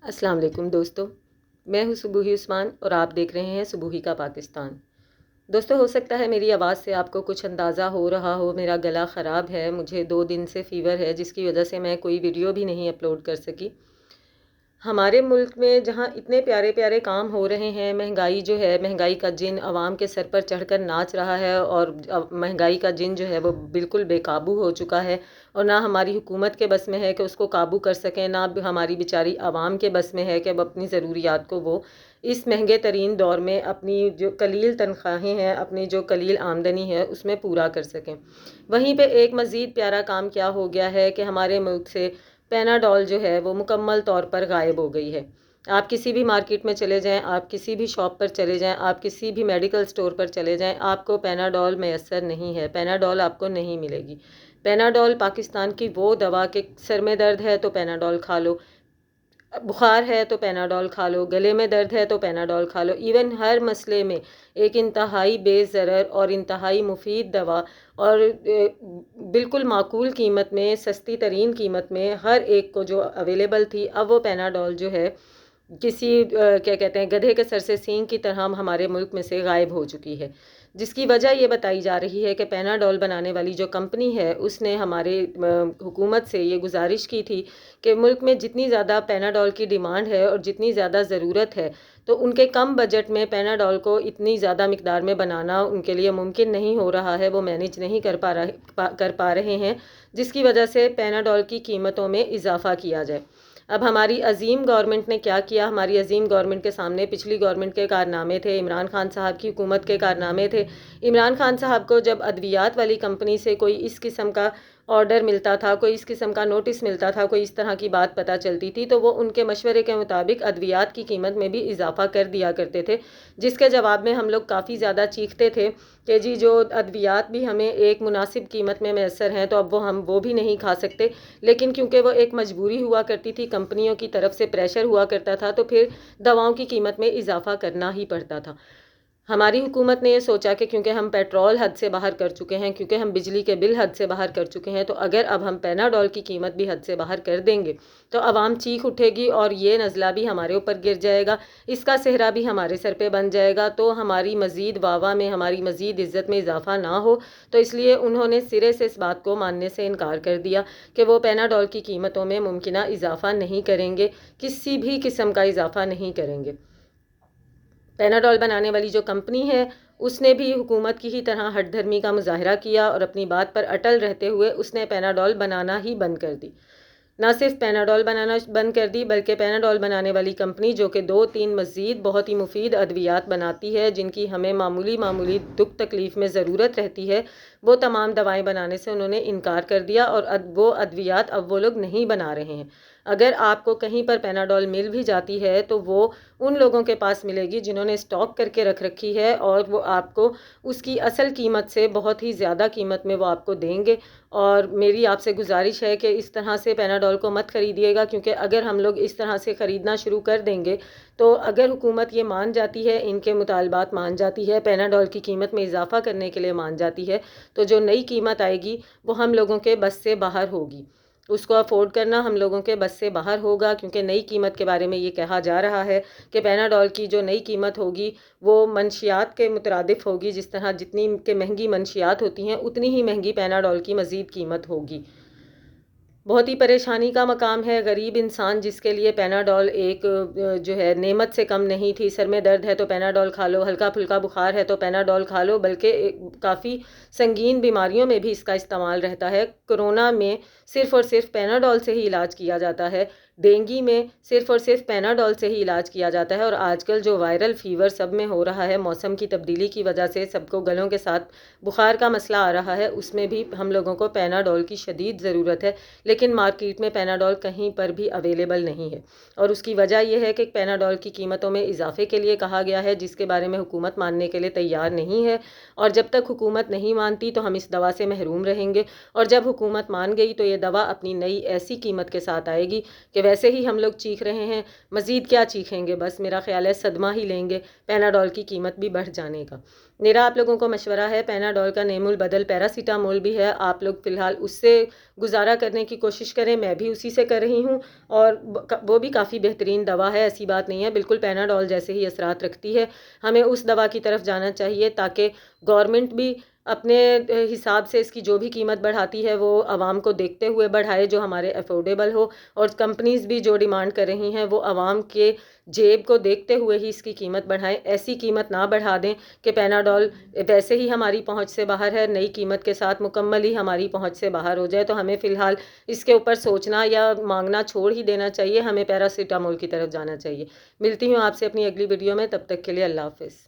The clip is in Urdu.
السلام علیکم دوستو، میں ہوں صبوحی عثمان اور آپ دیکھ رہے ہیں صبوحی کا پاکستان۔ دوستو، ہو سکتا ہے میری آواز سے آپ کو کچھ اندازہ ہو رہا ہو، میرا گلا خراب ہے، مجھے 2 دن سے فیور ہے جس کی وجہ سے میں کوئی ویڈیو بھی نہیں اپلوڈ کر سکی۔ ہمارے ملک میں جہاں اتنے پیارے پیارے کام ہو رہے ہیں، مہنگائی جو ہے، مہنگائی کا جن عوام کے سر پر چڑھ کر ناچ رہا ہے، اور مہنگائی کا جن جو ہے وہ بالکل بے قابو ہو چکا ہے، اور نہ ہماری حکومت کے بس میں ہے کہ اس کو قابو کر سکیں، نہ ہماری بیچاری عوام کے بس میں ہے کہ اب اپنی ضروریات کو وہ اس مہنگے ترین دور میں اپنی جو قلیل تنخواہیں ہیں، اپنی جو قلیل آمدنی ہے اس میں پورا کر سکیں۔ وہیں پہ ایک مزید پیارا کام کیا ہو گیا ہے کہ ہمارے ملک سے پیناڈول جو ہے وہ مکمل طور پر غائب ہو گئی ہے۔ آپ کسی بھی مارکیٹ میں چلے جائیں، آپ کسی بھی شاپ پر چلے جائیں، آپ کسی بھی میڈیکل سٹور پر چلے جائیں، آپ کو پیناڈول میسر نہیں ہے، پیناڈول آپ کو نہیں ملے گی۔ پیناڈول پاکستان کی وہ دوا کہ سر میں درد ہے تو پیناڈول کھا لو، بخار ہے تو پیناڈول کھا لو، گلے میں درد ہے تو پیناڈول کھا لو، ایون ہر مسئلے میں ایک انتہائی بے ضرر اور انتہائی مفید دوا، اور بالکل معقول قیمت میں، سستی ترین قیمت میں ہر ایک کو جو اویلیبل تھی، اب وہ پیناڈول جو ہے کسی کیا کہتے ہیں گدھے کے سر سے سینگ کی طرح ہمارے ملک میں سے غائب ہو چکی ہے، جس کی وجہ یہ بتائی جا رہی ہے کہ پیناڈول بنانے والی جو کمپنی ہے اس نے ہمارے حکومت سے یہ گزارش کی تھی کہ ملک میں جتنی زیادہ پیناڈول کی ڈیمانڈ ہے اور جتنی زیادہ ضرورت ہے، تو ان کے کم بجٹ میں پیناڈول کو اتنی زیادہ مقدار میں بنانا ان کے لیے ممکن نہیں ہو رہا ہے، وہ مینیج نہیں کر پا رہے ہیں، جس کی وجہ سے پیناڈول کی قیمتوں میں اضافہ کیا جائے۔ اب ہماری عظیم گورنمنٹ نے کیا کیا؟ ہماری عظیم گورنمنٹ کے سامنے پچھلی گورنمنٹ کے کارنامے تھے، عمران خان صاحب کی حکومت کے کارنامے تھے۔ عمران خان صاحب کو جب ادویات والی کمپنی سے کوئی اس قسم کا آرڈر ملتا تھا، کوئی اس قسم کا نوٹس ملتا تھا، کوئی اس طرح کی بات پتہ چلتی تھی، تو وہ ان کے مشورے کے مطابق ادویات کی قیمت میں بھی اضافہ کر دیا کرتے تھے، جس کے جواب میں ہم لوگ کافی زیادہ چیختے تھے کہ جی جو ادویات بھی ہمیں ایک مناسب قیمت میں میسر ہیں تو اب ہم وہ بھی نہیں کھا سکتے، لیکن کیونکہ وہ ایک مجبوری ہوا کرتی تھی، کمپنیوں کی طرف سے پریشر ہوا کرتا تھا، تو پھر دواؤں کی قیمت میں اضافہ کرنا ہی پڑتا تھا۔ ہماری حکومت نے یہ سوچا کہ کیونکہ ہم پیٹرول حد سے باہر کر چکے ہیں، کیونکہ ہم بجلی کے بل حد سے باہر کر چکے ہیں، تو اگر اب ہم پیناڈول کی قیمت بھی حد سے باہر کر دیں گے تو عوام چیخ اٹھے گی اور یہ نزلہ بھی ہمارے اوپر گر جائے گا، اس کا صحرا بھی ہمارے سر پہ بن جائے گا، تو ہماری مزید واہ میں، ہماری مزید عزت میں اضافہ نہ ہو، تو اس لیے انہوں نے سرے سے اس بات کو ماننے سے انکار کر دیا کہ وہ پیناڈول کی قیمتوں میں ممکنہ اضافہ نہیں کریں گے، کسی بھی قسم کا اضافہ نہیں کریں گے۔ پیناڈول بنانے والی جو کمپنی ہے اس نے بھی حکومت کی ہی طرح ہٹ دھرمی کا مظاہرہ کیا اور اپنی بات پر اٹل رہتے ہوئے اس نے پیناڈول بنانا ہی بند کر دی۔ نہ صرف پیناڈول بنانا بند کر دی، بلکہ پیناڈول بنانے والی کمپنی جو کہ 2-3 مزید بہت ہی مفید ادویات بناتی ہے، جن کی ہمیں معمولی دکھ تکلیف میں ضرورت رہتی ہے، وہ تمام دوائیں بنانے سے انہوں نے انکار کر دیا، اور وہ ادویات اب وہ لوگ نہیں بنا رہے ہیں۔ اگر آپ کو کہیں پر پیناڈول مل بھی جاتی ہے تو وہ ان لوگوں کے پاس ملے گی جنہوں نے اسٹاک کر کے رکھ رکھی ہے، اور وہ آپ کو اس کی اصل قیمت سے بہت ہی زیادہ قیمت میں وہ آپ کو دیں گے۔ اور میری آپ سے گزارش ہے کہ اس طرح سے پیناڈول کو مت خریدیے گا، کیونکہ اگر ہم لوگ اس طرح سے خریدنا شروع کر دیں گے تو اگر حکومت یہ مان جاتی ہے، ان کے مطالبات مان جاتی ہے، پیناڈول کی قیمت میں اضافہ کرنے کے لیے مان جاتی ہے، تو جو نئی قیمت آئے گی وہ ہم لوگوں کے بس سے باہر ہوگی، اس کو افورڈ کرنا ہم لوگوں کے بس سے باہر ہوگا، کیونکہ نئی قیمت کے بارے میں یہ کہا جا رہا ہے کہ پیناڈول کی جو نئی قیمت ہوگی وہ منشیات کے مترادف ہوگی، جس طرح جتنی کہ مہنگی منشیات ہوتی ہیں اتنی ہی مہنگی پیناڈول کی مزید قیمت ہوگی۔ بہت ہی پریشانی کا مقام ہے، غریب انسان جس کے لیے پیناڈول ایک جو ہے نعمت سے کم نہیں تھی، سر میں درد ہے تو پیناڈول کھا لو، ہلکا پھلکا بخار ہے تو پیناڈول کھا لو، بلکہ کافی سنگین بیماریوں میں بھی اس کا استعمال رہتا ہے۔ کرونا میں صرف اور صرف پیناڈول سے ہی علاج کیا جاتا ہے، ڈینگی میں صرف اور صرف پیناڈول سے ہی علاج کیا جاتا ہے، اور آج کل جو وائرل فیور سب میں ہو رہا ہے موسم کی تبدیلی کی وجہ سے، سب کو گلوں کے ساتھ بخار کا مسئلہ آ رہا ہے، اس میں بھی ہم لوگوں کو پیناڈول کی شدید ضرورت ہے، لیکن مارکیٹ میں پیناڈول کہیں پر بھی اویلیبل نہیں ہے، اور اس کی وجہ یہ ہے کہ پیناڈول کی قیمتوں میں اضافے کے لیے کہا گیا ہے، جس کے بارے میں حکومت ماننے کے لیے تیار نہیں ہے، اور جب تک حکومت نہیں مانتی تو ہم اس دوا سے محروم رہیں گے، اور جب حکومت مان گئی تو یہ دوا اپنی نئی ایسی قیمت کے ساتھ آئے گی کہ ویسے ہی ہم لوگ چیخ رہے ہیں، مزید کیا چیخیں گے، بس میرا خیال ہے صدمہ ہی لیں گے پیناڈول کی قیمت بھی بڑھ جانے کا۔ میرا آپ لوگوں کو مشورہ ہے، پیناڈول کا نیم البدل پیراسیٹامول بھی ہے، آپ لوگ فی الحال اس سے گزارا کرنے کی کوشش کریں، میں بھی اسی سے کر رہی ہوں، اور وہ بھی کافی بہترین دوا ہے، ایسی بات نہیں ہے، بالکل پیناڈول جیسے ہی اثرات رکھتی ہے۔ ہمیں اس دوا کی طرف جانا چاہیے تاکہ گورنمنٹ بھی اپنے حساب سے اس کی جو بھی قیمت بڑھاتی ہے وہ عوام کو دیکھتے ہوئے بڑھائے، جو ہمارے افورڈیبل ہو، اور کمپنیز بھی جو ڈیمانڈ کر رہی ہیں وہ عوام کے جیب کو دیکھتے ہوئے ہی اس کی قیمت بڑھائیں، ایسی قیمت نہ بڑھا دیں کہ پیناڈول ویسے ہی ہماری پہنچ سے باہر ہے، نئی قیمت کے ساتھ مکمل ہی ہماری پہنچ سے باہر ہو جائے۔ تو ہمیں فی الحال اس کے اوپر سوچنا یا مانگنا چھوڑ ہی دینا چاہیے، ہمیں پیراسیٹامول کی طرف جانا چاہیے۔ ملتی ہوں آپ سے اپنی اگلی ویڈیو میں، تب تک کے لیے اللہ حافظ۔